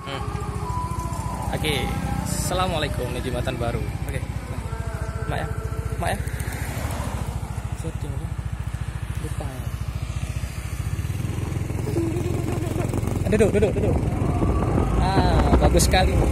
Oke, assalamualaikum di jembatan baru. Oke, mak ya, mak ya. Setting lupa ya. Duduk. Bagus sekali nih.